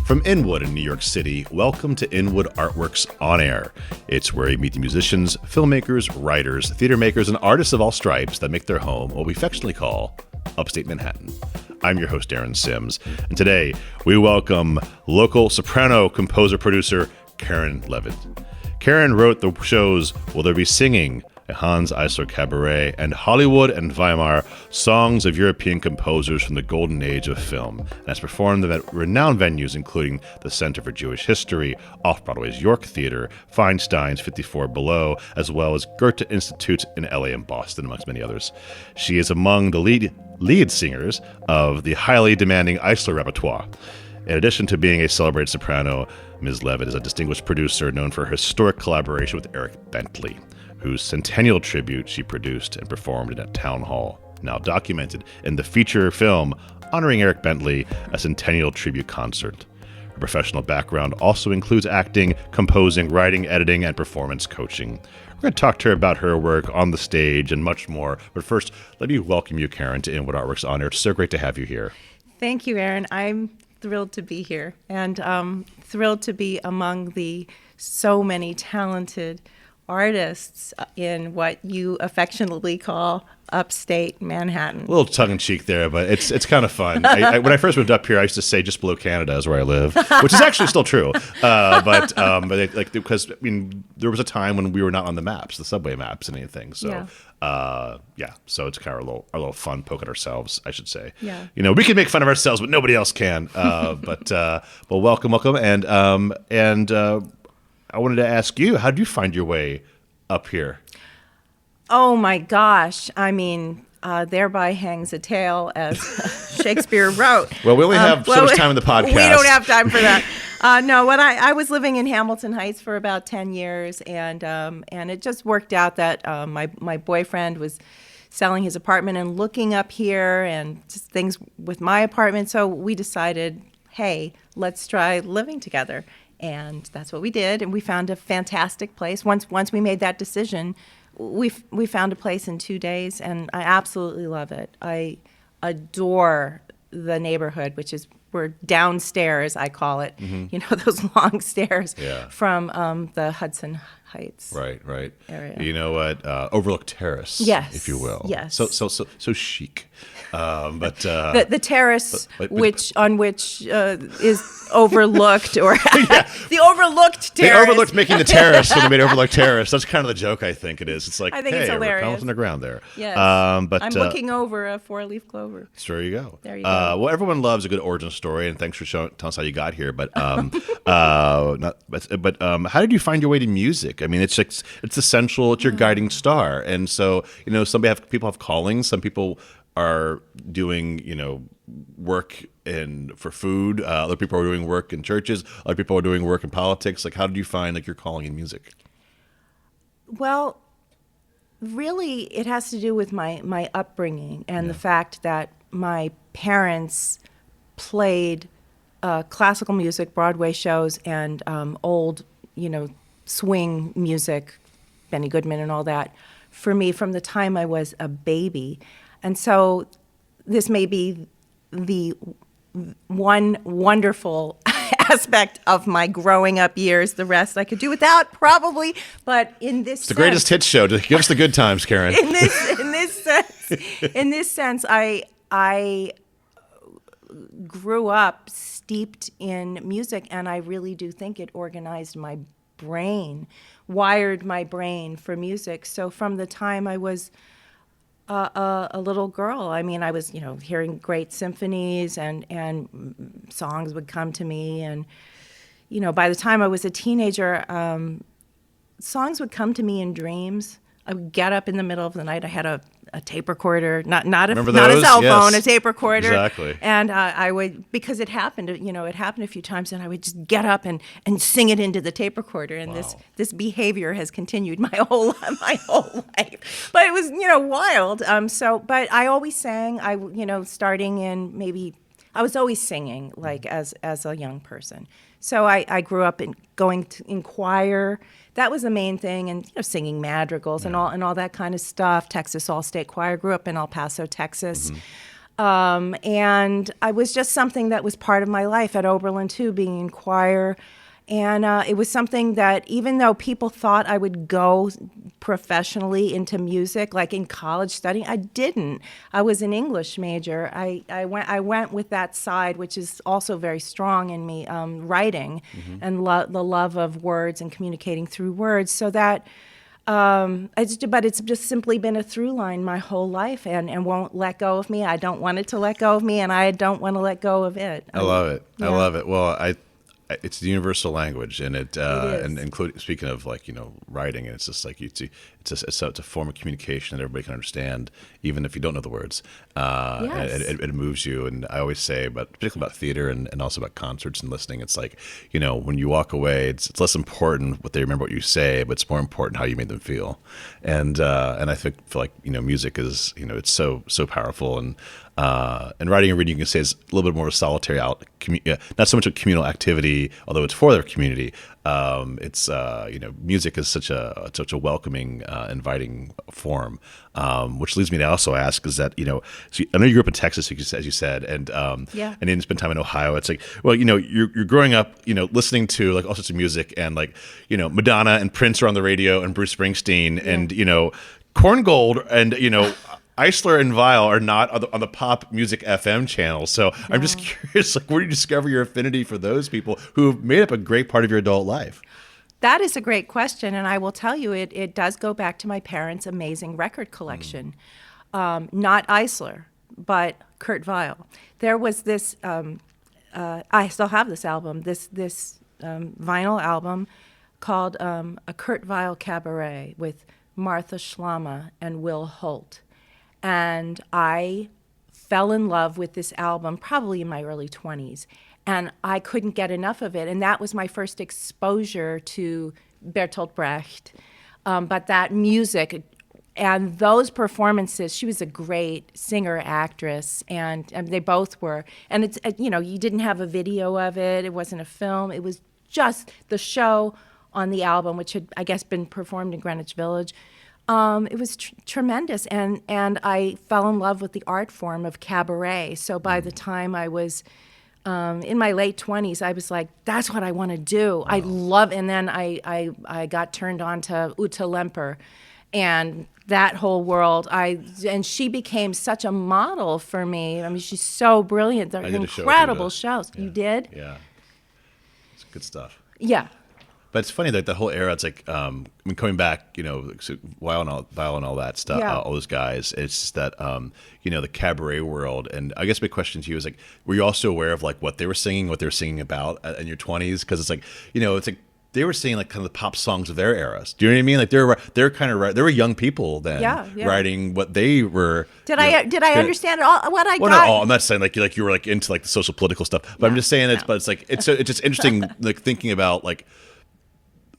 From Inwood in New York City, welcome to Inwood Art Works On Air. It's where you meet the musicians, filmmakers, writers, theater makers, and artists of all stripes that make their home what we affectionately call upstate Manhattan. I'm your host, Aaron Sims, and today we welcome local soprano composer-producer Karyn Levitt. Karyn wrote the shows Will There Be Singing?, a Hans Eisler Cabaret, and Hollywood and Weimar, songs of European composers from the golden age of film, and has performed them at renowned venues including the Center for Jewish History, Off-Broadway's York Theater, Feinstein's 54 Below, as well as Goethe Institutes in LA and Boston, amongst many others. She is among the lead singers of the highly demanding Eisler repertoire. In addition to being a celebrated soprano, Ms. Levitt is a distinguished producer known for her historic collaboration with Eric Bentley, whose Centennial Tribute she produced and performed at Town Hall, now documented in the feature film Honoring Eric Bentley, a Centennial Tribute Concert. Her professional background also includes acting, composing, writing, editing, and performance coaching. We're going to talk to her about her work on the stage and much more. But first, let me welcome you, Karyn, to Inwood Art Works On Air. It's so great to have you here. Thank you, Aaron. I'm thrilled to be here and thrilled to be among the so many talented artists in what you affectionately call upstate Manhattan. A little tongue-in-cheek there, but it's kind of fun. When I first moved up here, I used to say just below Canada is where I live, which is actually still true. Because I mean, there was a time when we were not on the maps, the subway maps, and anything. So so it's kind of our little fun poke at ourselves, I should say. Yeah. You know, we can make fun of ourselves, but nobody else can. Well, welcome, and I wanted to ask you, how did you find your way up here? Oh my gosh. I mean, thereby hangs a tale, as Shakespeare wrote. Well, we only have so much time in the podcast. We don't have time for that. I was living in Hamilton Heights for about 10 years, and it just worked out that my boyfriend was selling his apartment and looking up here and just things with my apartment. So we decided, hey, let's try living together. And that's what we did, and we found a fantastic place. Once we made that decision, we found a place in 2 days, and I absolutely love it. I adore the neighborhood, which is we're downstairs, I call it. Mm-hmm. You know, those long stairs from the Hudson Heights right area. You know what? Overlook Terrace, yes, if you will. Yes. So chic. But the terrace, which is overlooked, or the overlooked terrace. They overlooked making the terrace when they made Overlook Terrace. That's kind of the joke. I think it is. It's like, I think hey, it's hilarious. we're on the ground there. Yes. But I'm looking over a 4-leaf clover. So there you go. There you go. Well, everyone loves a good origin story, and thanks for telling us how you got here. But how did you find your way to music? I mean, it's essential. It's your guiding star, and so people have callings. Some people are doing work for food. Other people are doing work in churches. Other people are doing work in politics. Like, how did you find your calling in music? Well, really, it has to do with my upbringing and the fact that my parents played classical music, Broadway shows, and old, swing music, Benny Goodman and all that, for me from the time I was a baby. And so this may be the one wonderful aspect of my growing up years. The rest I could do without, probably. But in this it's the greatest hits show. Give us the good times, Karyn. In this sense, I grew up steeped in music, and I really do think it organized my brain, wired my brain for music. So from the time I was a little girl, I mean, I was, hearing great symphonies and songs would come to me. And, by the time I was a teenager, songs would come to me in dreams. I would get up in the middle of the night. I had a tape recorder, not a cell phone, a tape recorder. Exactly. And I would, because it happened, it happened a few times, and I would just get up and sing it into the tape recorder. And this behavior has continued my whole life. But it was, wild. But I always sang. Starting in I was always singing, like as a young person. So I grew up going in choir. That was the main thing, and singing madrigals and all that kind of stuff. Texas All-State Choir. Grew up in El Paso, Texas. And I was just something that was part of my life at Oberlin too, being in choir. And it was something that even though people thought I would go professionally into music, like in college studying, I didn't. I was an English major. I went with that side, which is also very strong in me, writing and the love of words and communicating through words. So that, but it's just simply been a through line my whole life and won't let go of me. I don't want it to let go of me, and I don't want to let go of it. I love it. Yeah. I love it. Well, it's the universal language, and it is. and including speaking of writing, and it's just like it's a form of communication that everybody can understand, even if you don't know the words. Yes. And it moves you, and I always say, but particularly about theater and also about concerts and listening, it's like when you walk away, it's less important what they remember what you say, but it's more important how you made them feel, and I feel like music is it's so powerful and writing and reading, you can say, is a little bit more of a solitary not so much a communal activity, although it's for their community. It's music is such a welcoming, inviting form, which leads me to also ask is that so I know you grew up in Texas, as you said, and then spent time in Ohio. It's like, well, you're growing up, listening to like all sorts of music, and like Madonna and Prince are on the radio, and Bruce Springsteen, and Korngold, and Eisler and Weil are not on the pop music FM channel. So I'm just curious, like, where do you discover your affinity for those people who've made up a great part of your adult life? That is a great question, and I will tell you, it does go back to my parents' amazing record collection. Not Eisler, but Kurt Weill. There was this, I still have this album, this vinyl album called A Kurt Weill Cabaret with Martha Schlama and Will Holt. And I fell in love with this album probably in my early 20s, and I couldn't get enough of it. And that was my first exposure to Bertolt Brecht. But that music and those performances, she was a great singer, actress, and they both were. And it's you didn't have a video of it. It wasn't a film. It was just the show on the album, which had, I guess, been performed in Greenwich Village. It was tremendous, and I fell in love with the art form of cabaret. So by the time I was in my late 20s, I was like, that's what I want to do. I love, and then I got turned on to Ute Lemper, and that whole world. And she became such a model for me. I mean, she's so brilliant. They're incredible shows. Yeah. You did? Yeah, it's good stuff. Yeah. But it's funny, like the whole era. It's like, coming back, Weil and all that stuff, all those guys. It's just that, the cabaret world. And I guess my question to you is like, were you also aware of like what they were singing about in your 20s? Because it's like, it's like they were singing like kind of the pop songs of their eras. Do you know what I mean? Like they were young people then, writing what they were. Did I understand it all? What I got? Not all. I'm not saying like you were like into like the social political stuff, but I'm just saying but it's like it's just interesting like thinking about like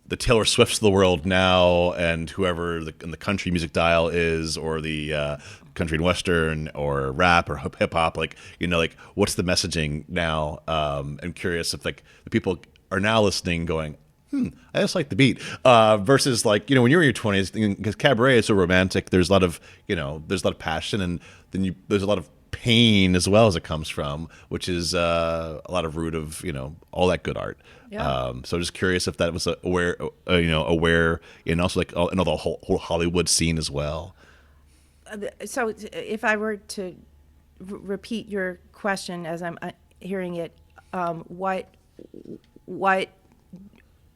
the Taylor Swifts of the world now, and whoever in the country music dial is, or the country and western, or rap, or hip hop, like like what's the messaging now? I'm curious if like the people are now listening, going, I just like the beat, versus like when you're in your 20s, because cabaret is so romantic. There's a lot of there's a lot of passion, and then there's a lot of pain as well as it comes from, which is a lot of root of all that good art. Yeah. So just curious if that was aware, and also like the whole Hollywood scene as well. So if I were to repeat your question as I'm hearing it, what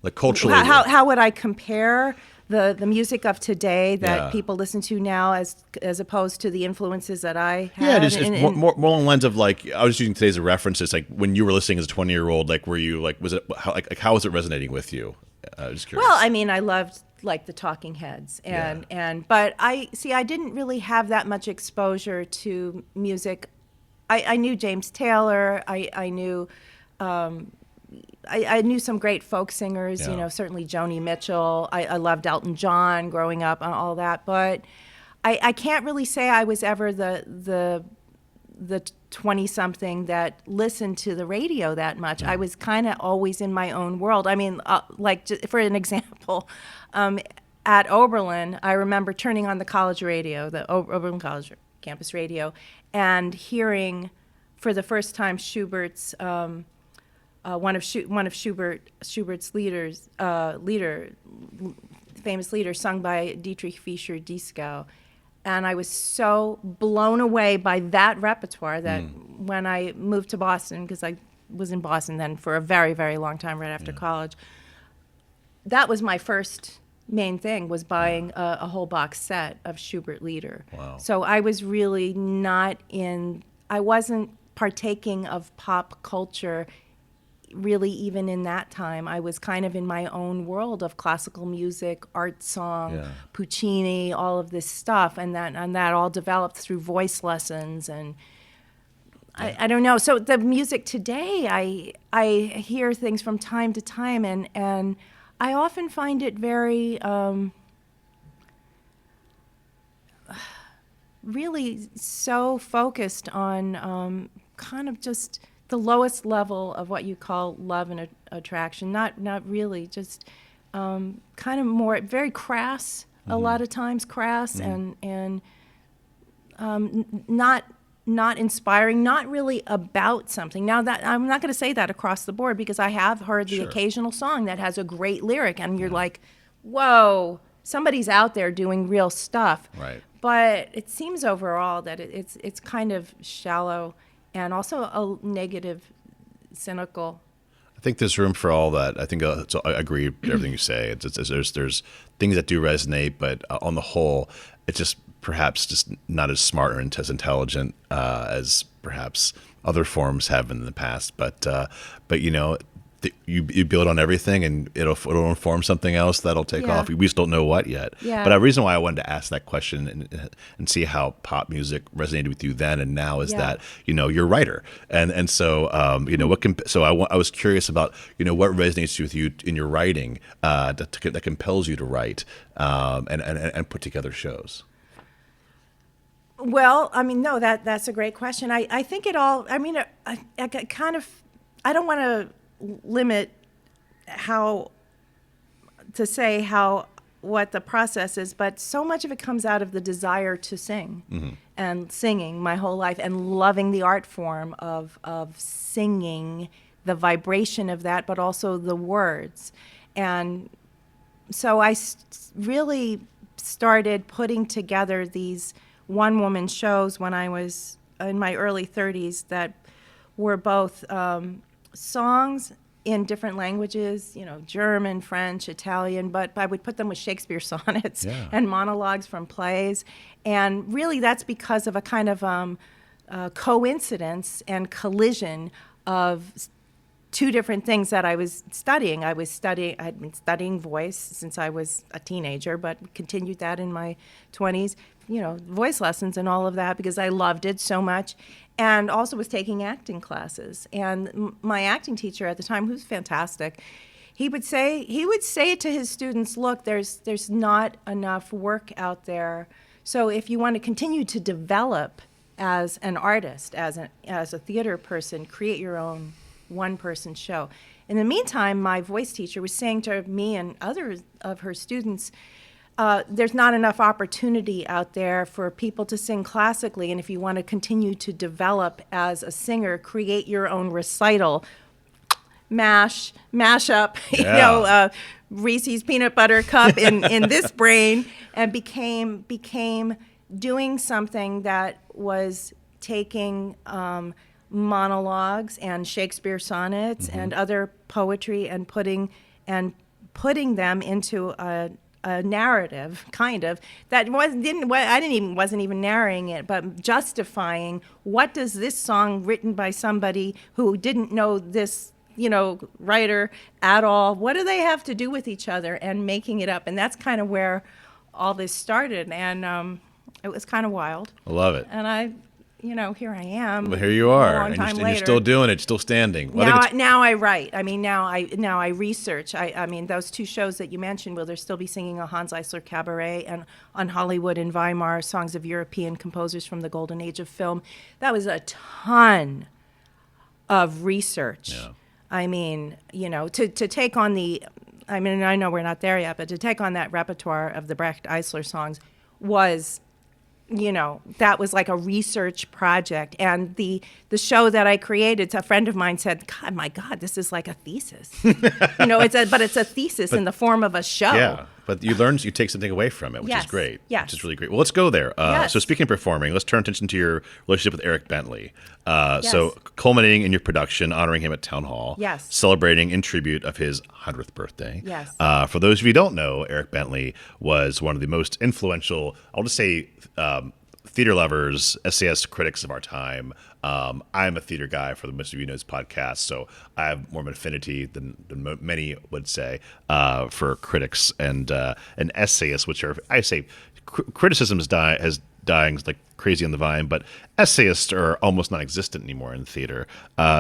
like culturally, how would I compare the music of today that people listen to now as opposed to the influences that I had? Yeah, it's more on the lens of like, I was using today as a reference. It's like when you were listening as a 20-year-old, like were you like, was it how was it resonating with you? Just curious. Well, I mean, I loved like the Talking Heads, but I didn't really have that much exposure to music. I knew James Taylor. I knew. I knew some great folk singers, certainly Joni Mitchell. I loved Elton John growing up and all that, but I can't really say I was ever the 20-something that listened to the radio that much. I was kind of always in my own world. I mean, for an example, at Oberlin, I remember turning on the college radio, the Oberlin College campus radio, and hearing for the first time Schubert's one of Schubert's famous leaders, sung by Dietrich Fischer-Dieskau. And I was so blown away by that repertoire that when I moved to Boston, because I was in Boston then for a very, very long time right after college, that was my first main thing, was buying a whole box set of Schubert Lieder. Wow. So I was really I wasn't partaking of pop culture really even in that time. I was kind of in my own world of classical music, art song, Puccini, all of this stuff, and that all developed through voice lessons. And I don't know. So the music today, I hear things from time to time, and I often find it very really so focused on kind of just the lowest level of what you call love and attraction. Not really, just kind of more very crass. A lot of times crass and not inspiring, not really about something. Now that I'm not going to say that across the board, because I have heard the occasional song that has a great lyric and you're like, whoa, somebody's out there doing real stuff. Right. But it seems overall that it's kind of shallow and also a negative, cynical. I think there's room for all that. I think I agree with everything you say. There's things that do resonate, but on the whole, it's just perhaps just not as smart or as intelligent as perhaps other forms have in the past. But you know, you build on everything, and it'll inform something else that'll take off. We just don't know what yet. Yeah. But the reason why I wanted to ask that question and see how pop music resonated with you then and now is that, you know, you're a writer, and so you know I was curious about, you know, what resonates with you in your writing that compels you to write and put together shows. Well, I mean, no, that's a great question. I think it all. I mean, I kind of. I don't want to limit what the process is, but so much of it comes out of the desire to sing and singing my whole life and loving the art form of singing, the vibration of that, but also the words. And so I really started putting together these one-woman shows when I was in my early 30s that were both songs in different languages, you know, German, French, Italian, but I would put them with Shakespeare sonnets and monologues from plays. And really that's because of a kind of coincidence and collision of two different things that I was studying. I'd been studying voice since I was a teenager, but continued that in my 20s, you know, voice lessons and all of that because I loved it so much. And also was taking acting classes. And my acting teacher at the time, who was fantastic, he would say to his students, look, there's not enough work out there. So if you want to continue to develop as an artist, as a theater person, create your own one-person show. In the meantime, my voice teacher was saying to me and others of her students, there's not enough opportunity out there for people to sing classically, and if you want to continue to develop as a singer, create your own recital, mash up, you know, Reese's peanut butter cup in this brain, and became doing something that was taking monologues and Shakespeare sonnets and other poetry and putting them into a narrative, kind of, that wasn't even narrating it, but justifying what does this song written by somebody who didn't know this, you know, writer at all, what do they have to do with each other, and making it up. And that's kind of where all this started, and it was kind of wild. I love it. And you know, here I am. Well, here you are, and you're still doing it, still standing. Well, now I write. I mean, now I research. I mean, those two shows that you mentioned, will there still be singing a Hans Eisler Cabaret and on Hollywood and Weimar, songs of European composers from the golden age of film. That was a ton of research. Yeah. I mean, you know, to take on I mean, I know we're not there yet, but to take on that repertoire of the Brecht-Eisler songs was that was like a research project. And the show that I created, a friend of mine said, "God, my God, this is like a thesis." But it's a thesis in the form of a show. Yeah, but you take something away from it, which is great. Yes. Which is really great. Well, let's go there. Yes. So speaking of performing, let's turn attention to your relationship with Eric Bentley. Yes. So culminating in your production, honoring him at Town Hall. Yes. Celebrating in tribute of his 100th birthday. Yes. For those of you who don't know, Eric Bentley was one of the most influential, I'll just say, theater lovers, essayist, critics of our time. I'm a theater guy, for the most of you know this podcast, so I have more of an affinity than many would say for critics and essayists, which are, I say, criticism is dying like crazy on the vine, but essayists are almost non-existent anymore in theater.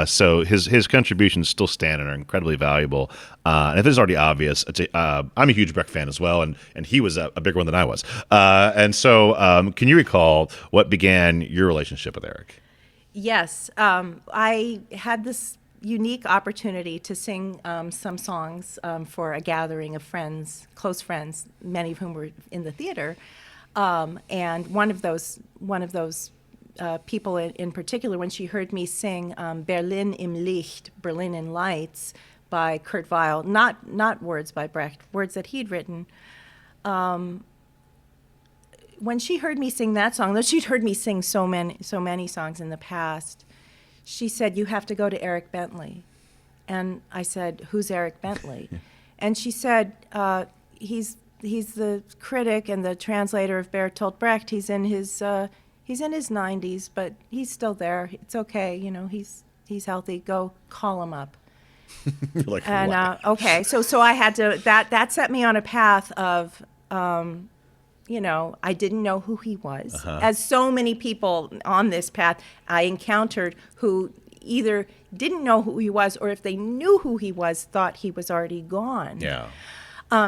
So his contributions still stand and are incredibly valuable. And if it's already obvious, I'm a huge Brecht fan as well, and he was a bigger one than I was. And so can you recall what began your relationship with Eric? Yes. I had this unique opportunity to sing some songs for a gathering of friends, close friends, many of whom were in the theater. And one of those people in particular, when she heard me sing Berlin im Licht, Berlin in Lights, by Kurt Weill, not words by Brecht, words that he'd written. When she heard me sing that song, though she'd heard me sing so many songs in the past, she said, "You have to go to Eric Bentley." And I said, "Who's Eric Bentley?" And she said, He's the critic and the translator of Bertolt Brecht. He's in his 90s, but he's still there. It's okay, he's healthy. Go call him up." Like, and okay, so I had to. That set me on a path of, I didn't know who he was. As so many people on this path I encountered who either didn't know who he was, or if they knew who he was, thought he was already gone. Yeah.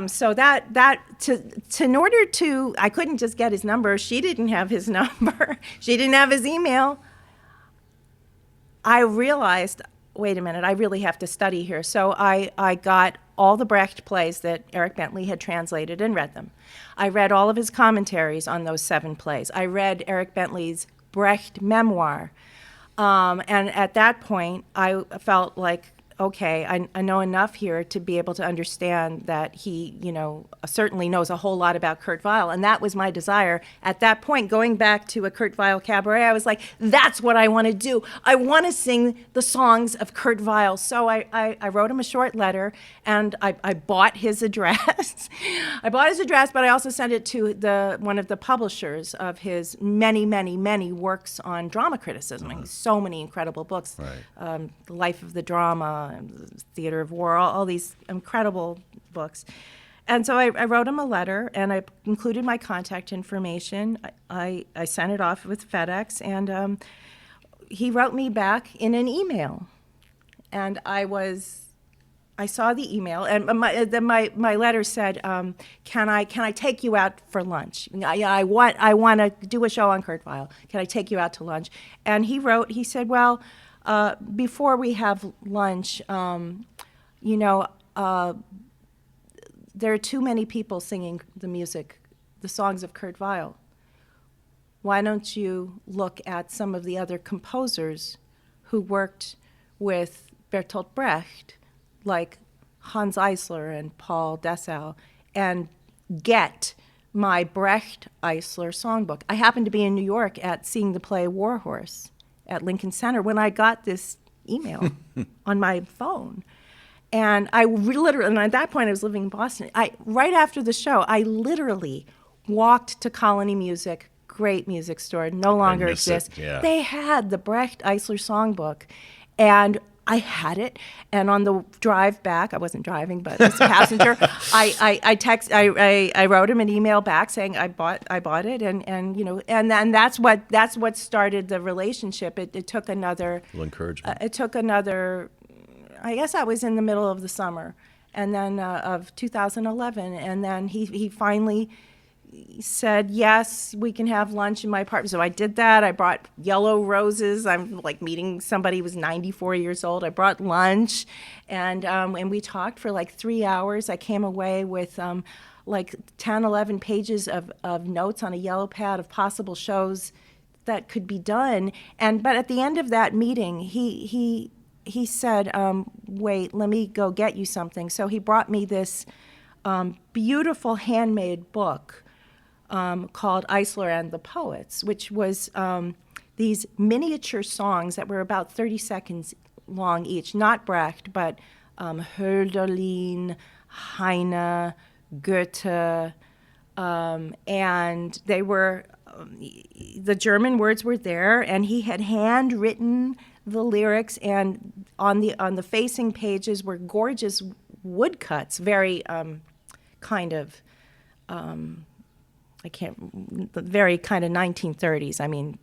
So in order to, I couldn't just get his number. She didn't have his number. She didn't have his email. I realized, wait a minute, I really have to study here. So I got all the Brecht plays that Eric Bentley had translated and read them. I read all of his commentaries on those 7 plays. I read Eric Bentley's Brecht memoir. And at that point, I felt like, okay, I know enough here to be able to understand that he, certainly knows a whole lot about Kurt Weill. And that was my desire. At that point, going back to a Kurt Weill cabaret, I was like, that's what I want to do. I want to sing the songs of Kurt Weill. So I wrote him a short letter, and I bought his address. I bought his address, but I also sent it to one of the publishers of his many, many, many works on drama criticism. I mean, so many incredible books. Right. The Life of the Drama, Theater of War, all these incredible books. And so I wrote him a letter, and I included my contact information. I sent it off with FedEx, and he wrote me back in an email. And I saw the email, and my letter said, "Can I take you out for lunch? I want to do a show on Kurt Weill. Can I take you out to lunch?" And he said, "Well, before we have lunch, there are too many people singing the songs of Kurt Weill. Why don't you look at some of the other composers who worked with Bertolt Brecht, like Hans Eisler and Paul Dessau, and get my Brecht-Eisler songbook?" I happened to be in New York seeing the play War Horse at Lincoln Center when I got this email on my phone. And and at that point I was living in Boston. Right after the show, I literally walked to Colony Music, great music store, no longer exists. Yeah. They had the Brecht-Eisler songbook, and I had it. And on the drive back, I wasn't driving, but as a passenger, I wrote him an email back saying I bought it, and then that's what started the relationship. It took another little encouragement. I guess I was in the middle of the summer, and then of 2011, and then he finally said, "Yes, we can have lunch in my apartment." So I did that. I brought yellow roses. I'm like meeting somebody who was 94 years old. I brought lunch, and we talked for like 3 hours. I came away with like 10, 11 pages of notes on a yellow pad of possible shows that could be done. But at the end of that meeting, he said, wait, let me go get you something. So he brought me this beautiful handmade book called Eisler and the Poets, which was these miniature songs that were about 30 seconds long each, not Brecht, but Hölderlin, Heine, Goethe, and they were, the German words were there, and he had handwritten the lyrics, and on the facing pages were gorgeous woodcuts, very very kind of 1930s. I mean,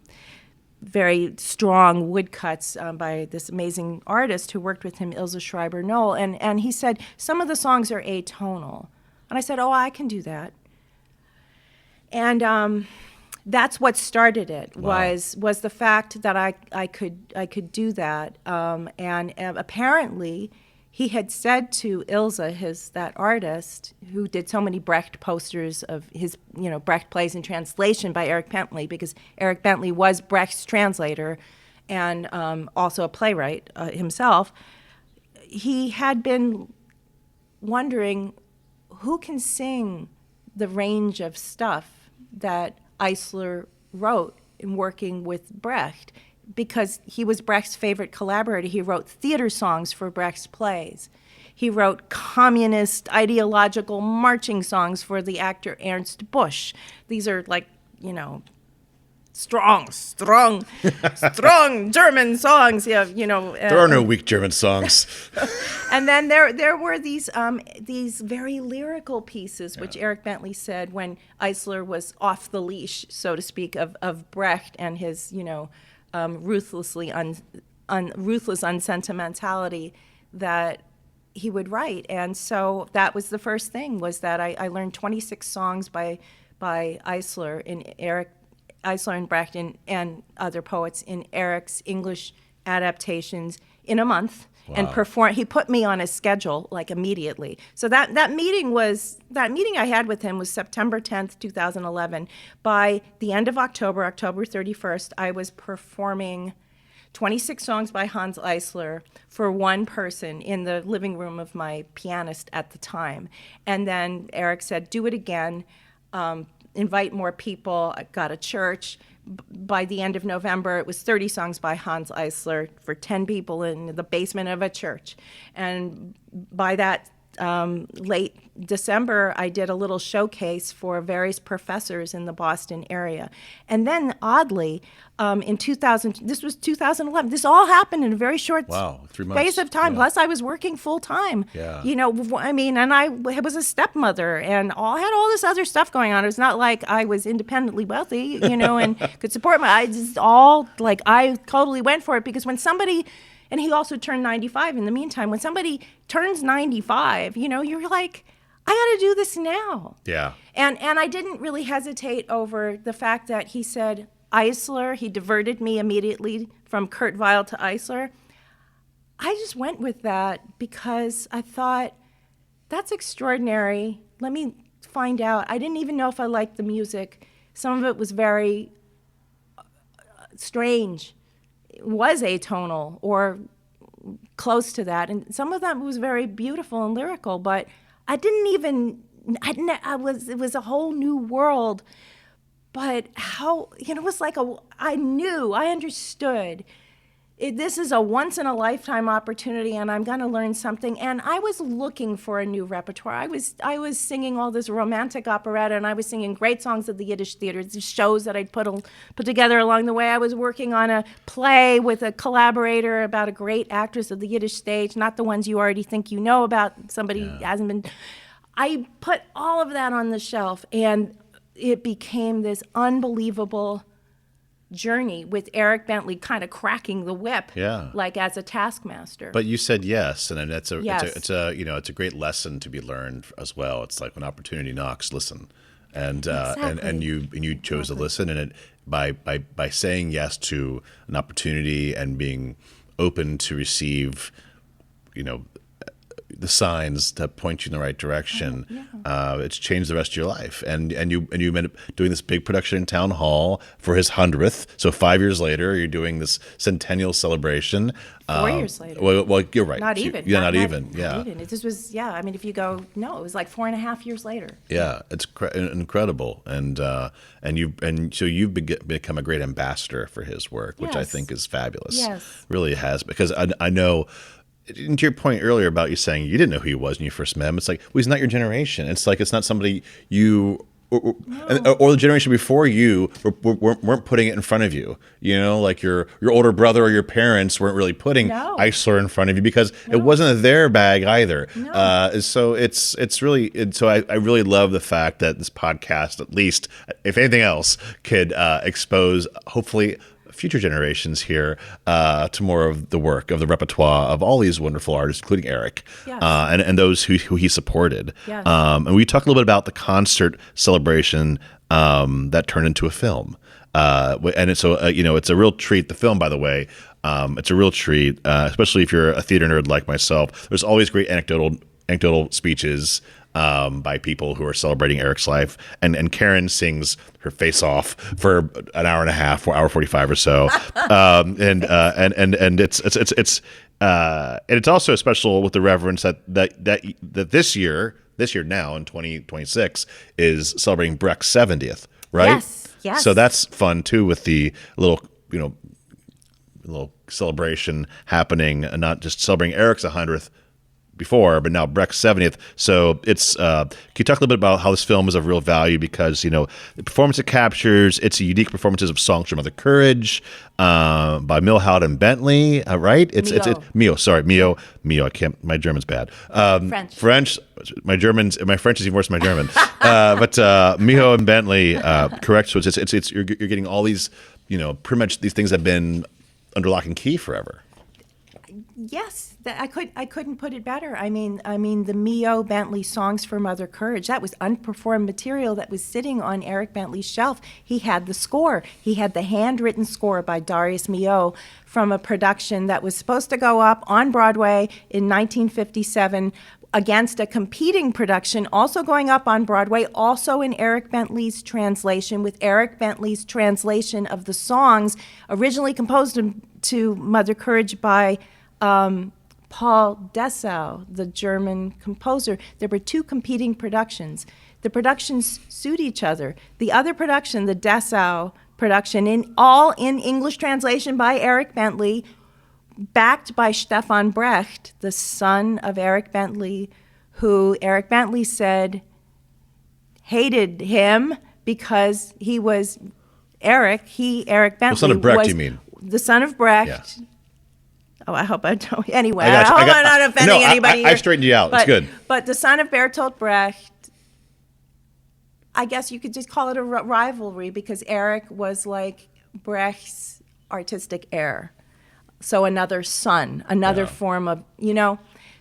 very strong woodcuts by this amazing artist who worked with him, Ilse Schreiber-Knoll. And he said, some of the songs are atonal. And I said, oh, I can do that. And that's what started it, was the fact that I could do that. And apparently, he had said to Ilse, that artist who did so many Brecht posters of his, Brecht plays in translation by Eric Bentley, because Eric Bentley was Brecht's translator and also a playwright himself. He had been wondering who can sing the range of stuff that Eisler wrote in working with Brecht, because he was Brecht's favorite collaborator. He wrote theater songs for Brecht's plays. He wrote communist ideological marching songs for the actor Ernst Busch. These are like, strong German songs. Yeah, There are no weak German songs. And then there were these very lyrical pieces, which Eric Bentley said when Eisler was off the leash, so to speak, of Brecht and his, ruthless unsentimentality that he would write. And so that was the first thing, was that I learned 26 songs by Eisler and Brecht and other poets in Eric's English adaptations in a month. Wow. And he put me on a schedule like immediately. So that meeting I had with him was September 10th, 2011. By the end of October 31st, I was performing 26 songs by Hans Eisler for one person in the living room of my pianist at the time. And then Eric said, do it again, invite more people. I got a church. By the end of November, it was 30 songs by Hans Eisler for 10 people in the basement of a church. And by that late December, I did a little showcase for various professors in the Boston area. And then, oddly, this was 2011. This all happened in a very short 3 months. Space of time. Yeah. Plus, I was working full time. Yeah. And I was a stepmother and had all this other stuff going on. It was not like I was independently wealthy, and could support I totally went for it, because when somebody, and he also turned 95 in the meantime, when somebody turns 95, you're like, I got to do this now. Yeah. And I didn't really hesitate over the fact that he said Eisler. He diverted me immediately from Kurt Weill to Eisler. I just went with that because I thought, that's extraordinary. Let me find out. I didn't even know if I liked the music. Some of it was very strange. It was atonal or close to that, and some of that was very beautiful and lyrical, but it was a whole new world. But how, it was like I understood. This is a once-in-a-lifetime opportunity, and I'm going to learn something. And I was looking for a new repertoire. I was singing all this romantic operetta, and I was singing great songs of the Yiddish theater, these shows that I'd put together along the way. I was working on a play with a collaborator about a great actress of the Yiddish stage, not the ones you already think you know about. Somebody hasn't been. I put all of that on the shelf, and it became this unbelievable journey with Eric Bentley kind of cracking the whip, like as a taskmaster. But you said yes, and it's a great lesson to be learned as well. It's like when opportunity knocks, listen, and you chose to listen, and by saying yes to an opportunity and being open to receive, the signs that point you in the right direction. It's changed the rest of your life, and you ended up doing this big production in Town Hall for his 100th. So 5 years later, you're doing this centennial celebration. 4 years later. Well, you're right. Not even. Yeah, not even. This was, I mean, if you go, no, it was like 4.5 years later. Yeah, it's incredible, and so you've become a great ambassador for his work, which I think is fabulous. Yes, really has, because I know. To your point earlier about you saying you didn't know who he was when you first met him, it's like, well, he's not your generation. It's like it's not somebody you or the generation before you weren't putting it in front of you. You know, like your older brother or your parents weren't really putting Eisler in front of you because it wasn't their bag either. So it's really so I really love the fact that this podcast, at least if anything else, could expose hopefully future generations here to more of the work, of the repertoire of all these wonderful artists, including Eric, and those who he supported. And we talked a little bit about the concert celebration that turned into a film. And it's it's a real treat. The film, by the way, it's a real treat, especially if you're a theater nerd like myself. There's always great anecdotal speeches by people who are celebrating Eric's life, and Karyn sings her face off for an hour and a half, or hour 45 or so, and it's also special with the reverence that this year now in 2026 is celebrating Brecht's 70th, right? Yes. So that's fun too, with the little celebration happening, and not just celebrating Eric's 100th before, but now Brecht's 70th. So it's can you talk a little bit about how this film is of real value, because the performance it captures, it's a unique performances of songs from Mother Courage by Milhaud and Bentley, right? It's Mio. Sorry, Mio. I can't. My German's bad. French. My French is even worse than my German. But Mio and Bentley, correct. So it's you're getting all these, pretty much these things have been under lock and key forever. Yes, I couldn't put it better. I mean, the Mio Bentley songs for Mother Courage, that was unperformed material that was sitting on Eric Bentley's shelf. He had the score. He had the handwritten score by Darius Milhaud from a production that was supposed to go up on Broadway in 1957 against a competing production also going up on Broadway, also in Eric Bentley's translation, with Eric Bentley's translation of the songs originally composed to Mother Courage by Paul Dessau, the German composer. There were two competing productions. The productions suit each other. The other production, the Dessau production, in English translation by Eric Bentley, backed by Stefan Brecht, the son of Eric Bentley, who Eric Bentley said hated him because he was Eric Bentley. The son of Brecht, you mean? The son of Brecht. Yeah. Oh, I hope I don't. Anyway, I hope I'm not offending anybody. I've straightened you out. It's good. But the son of Bertolt Brecht, I guess you could just call it a rivalry, because Eric was like Brecht's artistic heir. So another son, another form of,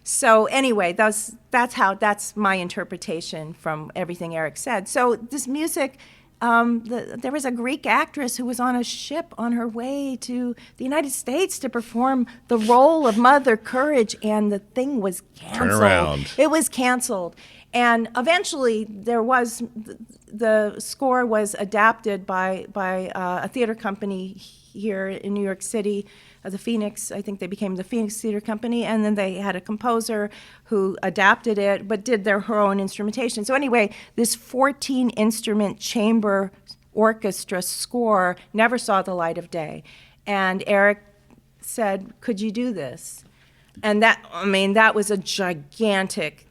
So anyway, that's my interpretation from everything Eric said. So this music, there was a Greek actress who was on a ship on her way to the United States to perform the role of Mother Courage, and the thing was canceled. Turn around. It was canceled. And eventually the score was adapted by a theater company here in New York City, the Phoenix. I think they became the Phoenix Theater Company, and then they had a composer who adapted it but did her own instrumentation. So anyway, this 14-instrument chamber orchestra score never saw the light of day. And Eric said, "Could you do this?" And that was a gigantic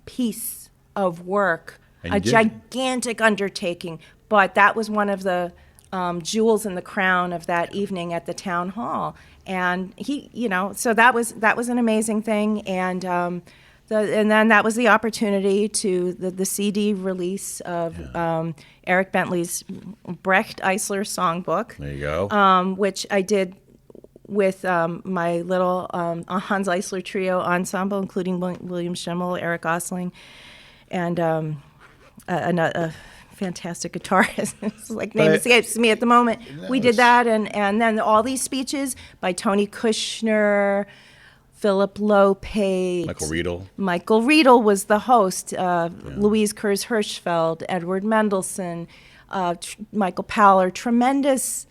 piece of work, gigantic undertaking. But that was one of the jewels in the crown of that evening at the town hall. And so that was an amazing thing. And then that was the opportunity to the CD release of Eric Bentley's Brecht-Eisler songbook. There you go. Which I did with my little Hans Eisler trio ensemble, including William Schimmel, Eric Osling, and a fantastic guitarist. It's like name escapes me at the moment. We did that, and then all these speeches by Tony Kushner, Philip Lopate. Michael Riedel was the host. Louise Kurz Hirschfeld, Edward Mendelsohn, Michael Paller. Tremendous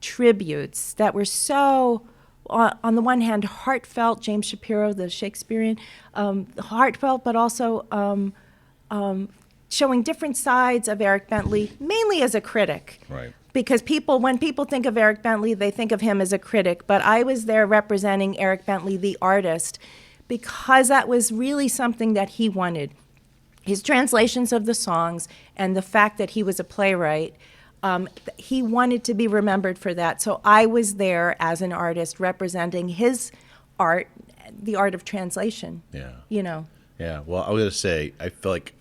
tributes that were so, on the one hand, heartfelt. James Shapiro, the Shakespearean, heartfelt, but also showing different sides of Eric Bentley, mainly as a critic. Right. Because when people think of Eric Bentley, they think of him as a critic. But I was there representing Eric Bentley, the artist, because that was really something that he wanted. His translations of the songs and the fact that he was a playwright, he wanted to be remembered for that. So I was there as an artist representing his art, the art of translation. Yeah. You know. Yeah. Well, I was going to say, I feel like,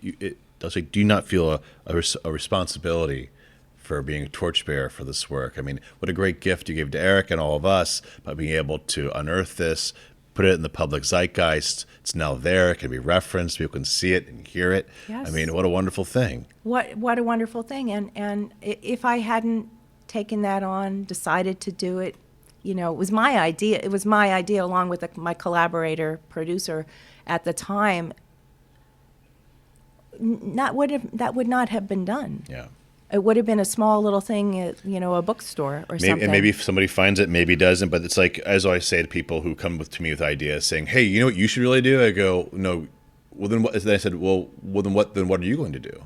do you not feel a responsibility for being a torchbearer for this work? I mean, what a great gift you gave to Eric and all of us by being able to unearth this, put it in the public zeitgeist. It's now there. It can be referenced. People can see it and hear it. Yes. I mean, what a wonderful thing. What a wonderful thing. And if I hadn't taken that on, decided to do it, it was my idea. It was my idea along with my collaborator, producer at the time. That would not have been done. Yeah. It would have been a small little thing at, a bookstore or something. And maybe if somebody finds it, maybe doesn't. But it's like, as I say to people who come to me with ideas saying, hey, you know what you should really do? I go, no. Well, then what? Then I said, well, then what are you going to do?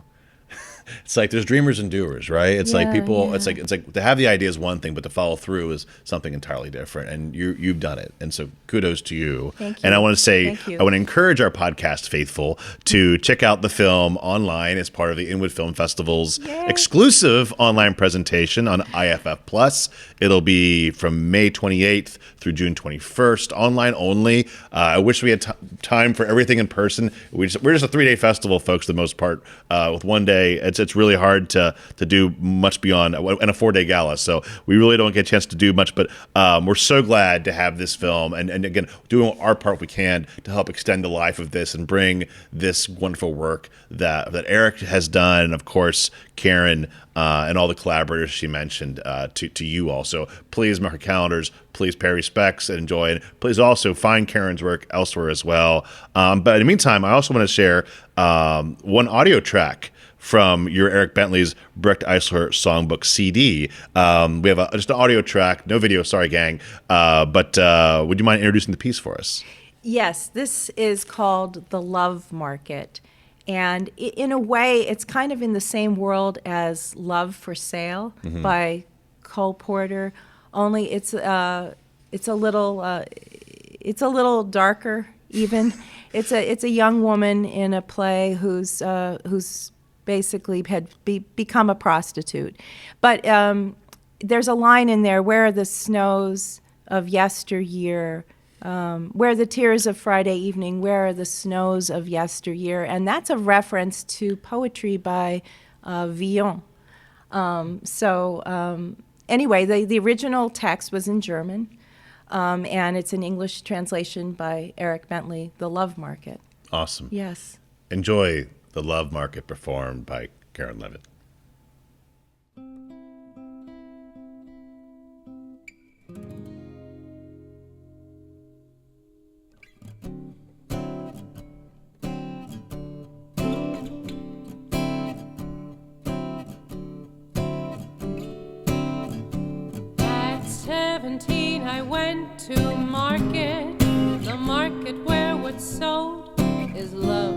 It's like there's dreamers and doers, right? It's like people. Yeah. It's like to have the idea is one thing, but to follow through is something entirely different. And you've done it, and so kudos to you. Thank you. And I want to say, I want to encourage our podcast faithful to check out the film online as part of the Inwood Film Festival's exclusive online presentation on IFF Plus. It'll be from May 28th through June 21st, online only. I wish we had time for everything in person. We're just a 3-day festival, folks, for the most part, with one day. It's really hard to do much beyond, and a 4-day gala. So we really don't get a chance to do much, but we're so glad to have this film and again, doing our part we can to help extend the life of this and bring this wonderful work that Eric has done, and of course, Karyn and all the collaborators she mentioned to you all. So please mark your calendars, please pay respects and enjoy it. Please also find Karyn's work elsewhere as well. But in the meantime, I also want to share one audio track from your Eric Bentley's Brecht-Eisler Songbook CD. We have just an audio track, no video, sorry, gang. But would you mind introducing the piece for us? Yes, this is called The Love Market. And in a way, it's kind of in the same world as Love for Sale by Cole Porter, only it's a little darker even. It's a young woman in a play who's basically had become a prostitute. But there's a line in there, where are the snows of yesteryear, where the tears of Friday evening, where are the snows of yesteryear? And that's a reference to poetry by Villon. Anyway, the original text was in German, and it's an English translation by Eric Bentley, The Love Market. Awesome. Yes. Enjoy The Love Market, performed by Karyn Levitt. At 17 I went to market, the market where what's sold is love.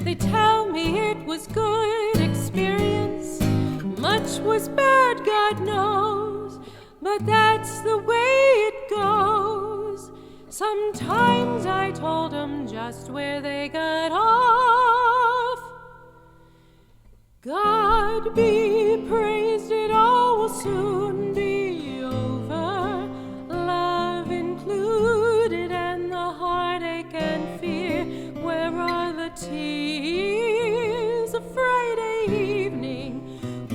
They tell me it was good experience, much was bad, God knows, but that's the way it goes. Sometimes I told them just where they got off. God be praised, it all will soon be over, love included and the heartache and fear. Where are the tears of Friday evening?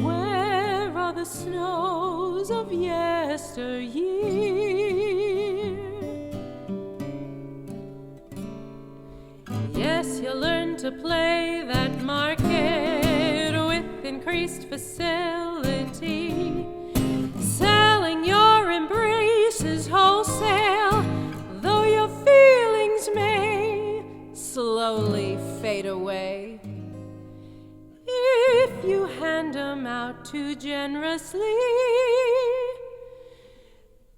Where are the snows of yesteryear? Yes, you'll learn to play that market with increased facility, selling your embraces wholesale, though your out too generously.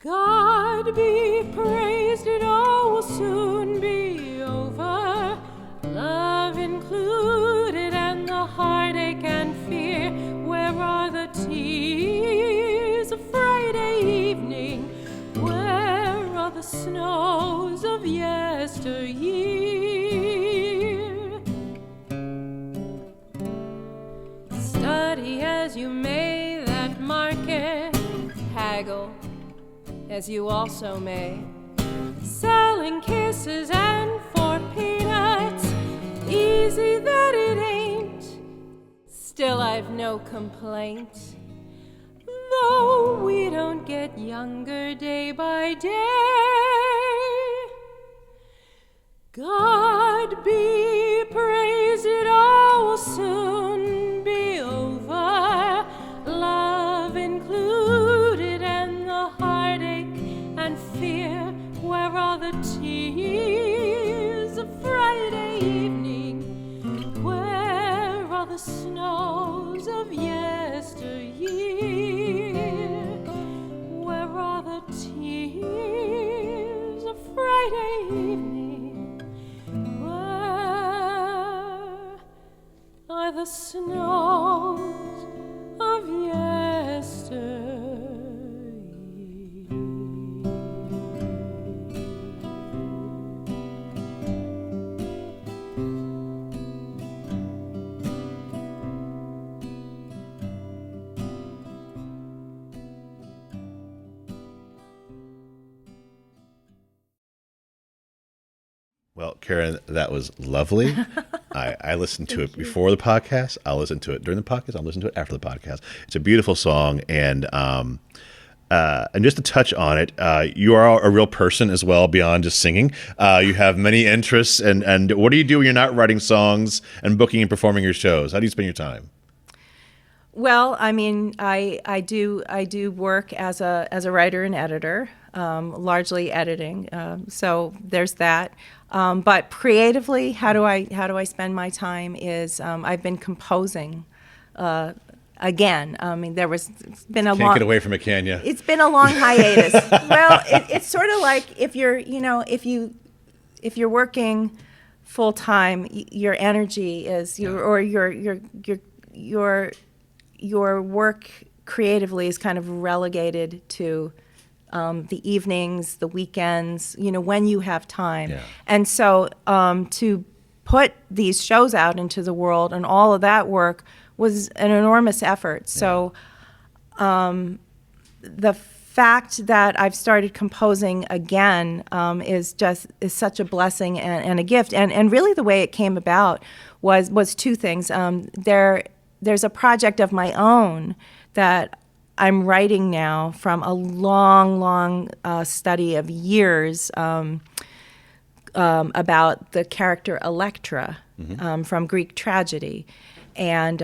God be praised, it all will soon be over. Love included and the heartache and fear. Where are the tears of Friday evening? Where are the snows of yesteryear? Study as you may that market, haggle as you also may, selling kisses and for peanuts, easy that it ain't. Still I've no complaint, though we don't get younger day by day. God be praised, it all will soon be over. Love included and the heartache and fear. Where are the tears of Friday evening? Where are the snows of yesteryear? Where are the tears of Friday evening? Where are the snows of yesteryear? Well, Karyn, that was lovely. I listened to it before the podcast. I'll listen to it during the podcast. I'll listen to it after the podcast. It's a beautiful song, and just to touch on it, you are a real person as well beyond just singing. You have many interests, and what do you do when you're not writing songs and booking and performing your shows? How do you spend your time? Well, I mean, I do work as a writer and editor, largely editing. So there's that. But creatively, how do I spend my time? Is I've been composing again. I mean, it's been a long. Can't get away from it, can you? It's been a long hiatus. Well, it's sort of like if you're working full time, your energy is your work creatively is kind of relegated to the evenings, the weekends, when you have time. Yeah. And so to put these shows out into the world and all of that work was an enormous effort. Yeah. So the fact that I've started composing again is such a blessing and a gift. And really the way it came about was two things. There's a project of my own that I'm writing now from a long study of years about the character Electra from Greek tragedy. And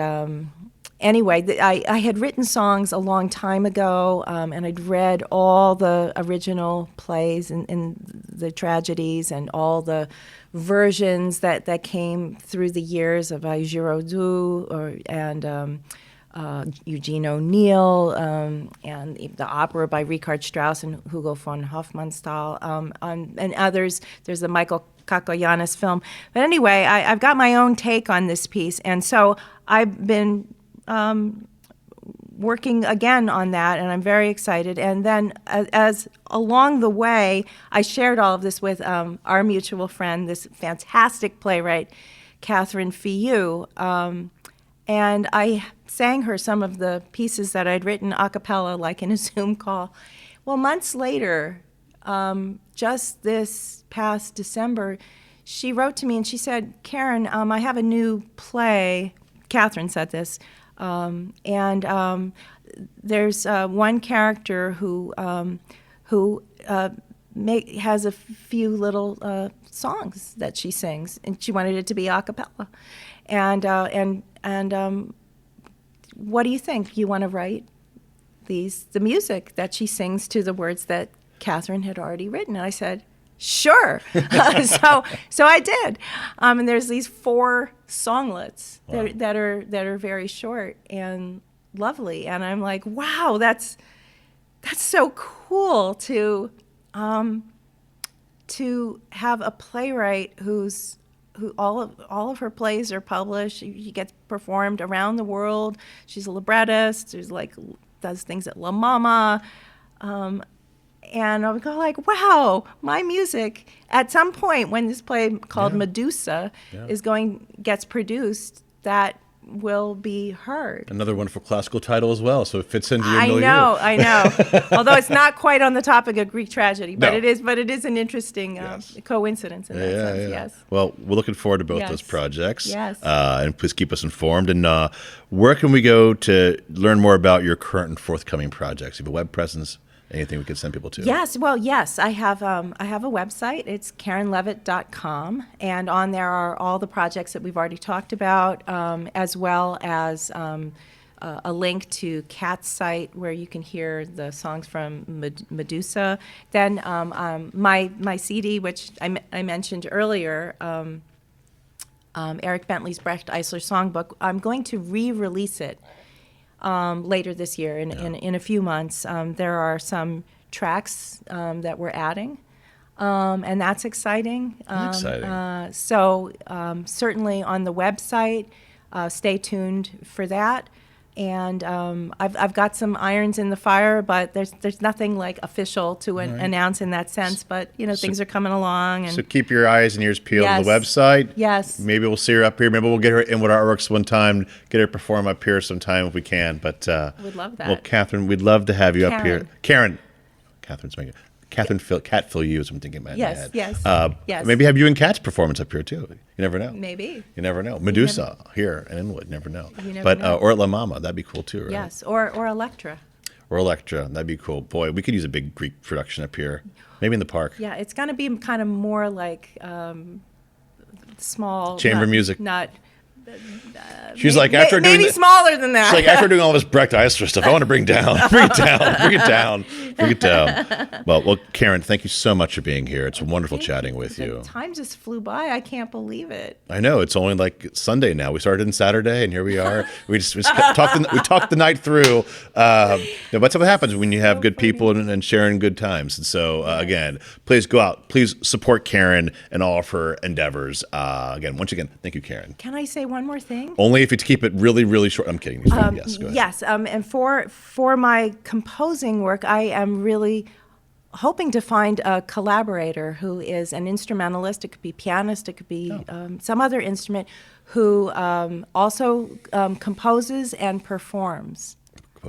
anyway, I had written songs a long time ago, and I'd read all the original plays and the tragedies and all the versions that came through the years of Giraudoux and Eugene O'Neill, and the opera by Richard Strauss and Hugo von Hofmannsthal, and others. There's the Michael Kakoyannis film. But anyway, I've got my own take on this piece, and so I've been working again on that, and I'm very excited. And then as along the way, I shared all of this with our mutual friend, this fantastic playwright, Catherine Fillou, and I sang her some of the pieces that I'd written a cappella, like in a Zoom call. Well, months later, just this past December, she wrote to me and she said, Karyn, I have a new play. Catherine said this. There's one character who has a few little songs that she sings, and she wanted it to be a cappella. And what do you think? You want to write the music that she sings to the words that Catherine had already written? And I said, sure. So I did. And there's these 4 songlets. Wow. that are very short, and lovely. And I'm like, wow, that's so cool to have a playwright who all of her plays are published. She gets performed around the world. She's a librettist. She's like does things at La Mama. And I would go like, wow, my music at some point when this play called Medusa gets produced, that will be heard. Another wonderful classical title as well, so it fits into your milieu. I know. Although it's not quite on the topic of Greek tragedy, but No. it is an interesting coincidence in that sense. Yes. Well, we're looking forward to both those projects. Yes. And please keep us informed. And where can we go to learn more about your current and forthcoming projects? You have a web presence? Anything we can send people to? Yes. Well, yes. I have a website. It's KarynLevitt.com, and on there are all the projects that we've already talked about, as well as a link to Kat's site where you can hear the songs from Medusa. Then my CD, which I mentioned earlier, Eric Bentley's Brecht-Eisler Songbook. I'm going to re-release it later this year in a few months. There are some tracks that we're adding, and that's exciting. So certainly on the website, stay tuned for that. And I've got some irons in the fire, but there's nothing like official to announce in that sense. But things are coming along. And so keep your eyes and ears peeled on the website. Yes. Maybe we'll see her up here. Maybe we'll get her at Inwood Art Works one time. Get her to perform up here sometime if we can. But we'd love that. Well, Catherine, we'd love to have you up here. Karyn. Catherine's making it. Cat Phil you is what I'm thinking about in my head. Yes. Maybe have you and Kat's performance up here too. You never know. Maybe. You never know. Medusa here in Inwood. You never know. Know. Or at La Mama, that'd be cool too, right? Yes. Or Electra. Or Electra, that'd be cool. Boy, we could use a big Greek production up here. Maybe in the park. Yeah, it's going to be kind of more like small chamber music. Not. She's like, after doing maybe smaller than that. She's like, after doing all this Brecht-Eisler stuff, I want to bring it down. Well, Karyn, thank you so much for being here. It's wonderful chatting with you. Time just flew by. I can't believe it. I know. It's only like Sunday now. We started on Saturday, and here we are. We talked the night through. But that's what happens when you have good people and sharing good times. And so, again, please go out. Please support Karyn and all of her endeavors. Once again, thank you, Karyn. Can I say one more thing? Only if you keep it really, really short. I'm kidding. Yes, go ahead. Yes, and for my composing work, I am really hoping to find a collaborator who is an instrumentalist. It could be pianist. It could be some other instrument who also composes and performs.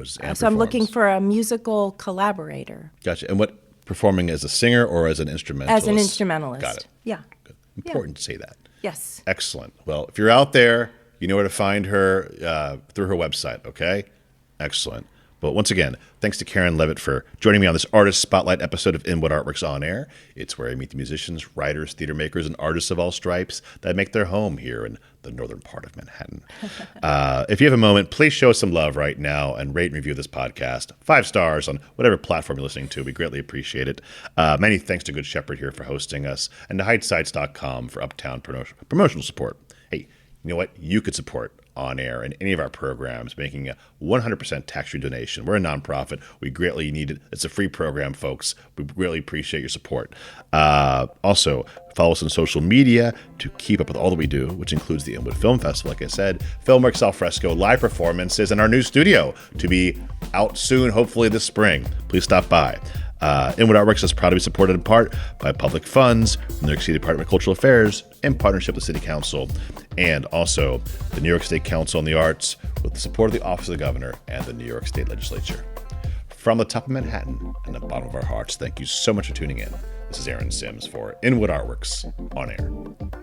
So I'm looking for a musical collaborator. Gotcha. And what, performing as a singer or as an instrumentalist? As an instrumentalist. Got it. Yeah. Good. Important to say that. Yes. Excellent. Well, if you're out there, you know where to find her through her website, okay? Excellent. But once again, thanks to Karyn Levitt for joining me on this Artist Spotlight episode of Inwood Art Works On Air. It's where I meet the musicians, writers, theater makers, and artists of all stripes that make their home here in the northern part of Manhattan. If you have a moment, please show us some love right now and rate and review this podcast. 5 stars on whatever platform you're listening to. We greatly appreciate it. Many thanks to Good Shepherd here for hosting us and to HeightSites.com for uptown promotional support. Hey, you know what? You could support On Air and any of our programs, making a 100% tax-free donation. We're a nonprofit. We greatly need it. It's a free program, folks. We really appreciate your support. Also, follow us on social media to keep up with all that we do, which includes the Inwood Film Festival, like I said, Filmworks Al Fresco, live performances, and our new studio to be out soon, hopefully this spring. Please stop by. Inwood Art Works is proud to be supported in part by public funds from the New York City Department of Cultural Affairs in partnership with the City Council, and also the New York State Council on the Arts with the support of the Office of the Governor and the New York State Legislature. From the top of Manhattan and the bottom of our hearts, thank you so much for tuning in. This is Aaron Sims for Inwood Art Works On Air.